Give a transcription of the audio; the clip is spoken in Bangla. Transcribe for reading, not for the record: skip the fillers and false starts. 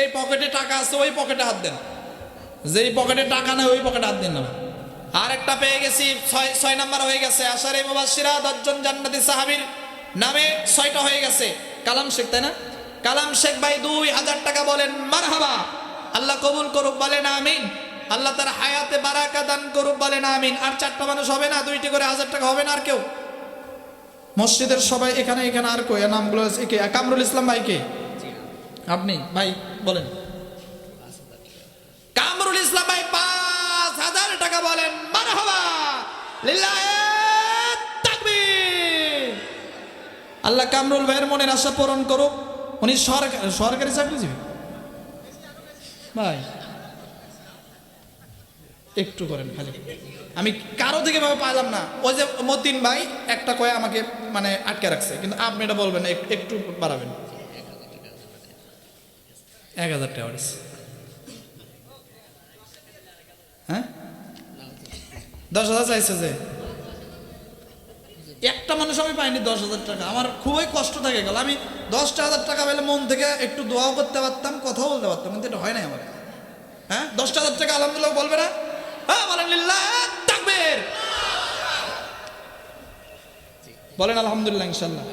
যেই পকেটে টাকা আছে ওই পকেটে হাত দেন, যেই পকেটে টাকা নেই ওই পকেটে হাত দেন না। আর একটা পেয়ে গেছি, 6 নাম্বার হয়ে গেছে। আশারে মুবাশশিরা 10 জন জান্নাতি সাহাবীর নামে 6টা হয়ে গেছে। কালাম শেখ, তাই না? কালাম শেখ ভাই 2000 টাকা বলেন মারহাবা। আল্লাহ কবুল করুক, বলেন আমিন। আল্লাহ তার হায়াতে বারাকা দান করুক, বলেন আমিন। আর 4টা মানুষ হবে না? 2টি করে 1000 টাকা হবে না? আর কেউ মসজিদের সবাই এখানে আর কই নামগুলো কে? কামরুল ইসলাম ভাই কে? আপনি ভাই বলেন। কামরুল ইসলাম ভাই 5000 টাকা বলেন মারহাবা, লিল্লাহি তাকবীর। আল্লাহ কামরুল ভাইয়ের মনের আশা পূরণ করুক। উনি সরকারি চাকরিজীবী ভাই, একটু করেন খালি, আমি কারো থেকে ভাবে পাইলাম না। ওই যে মতিন ভাই একটা কয়ে আমাকে মানে আটকে রাখছে, কিন্তু আপনি এটা বলবেন না, একটু বাড়াবেন। 1000 টাকা। হ্যাঁ 10,000 চাইছে যে একটা মানুষ আমি পাইনি 10,000 টাকা। আমার খুবই কষ্ট থাকে গেল। আমি 10,000 টাকা পেলে মন থেকে একটু দোয়াও করতে পারতাম, কথাও বলতে পারতাম, কিন্তু এটা হয় নাই আমার। হ্যাঁ 10,000 টাকা আলহামদুলিল্লাহ বলবে না? হ্যাঁ বলেন লিল্লাহি তাকবীর, বলেন আলহামদুলিল্লাহ ইনশাআল্লাহ।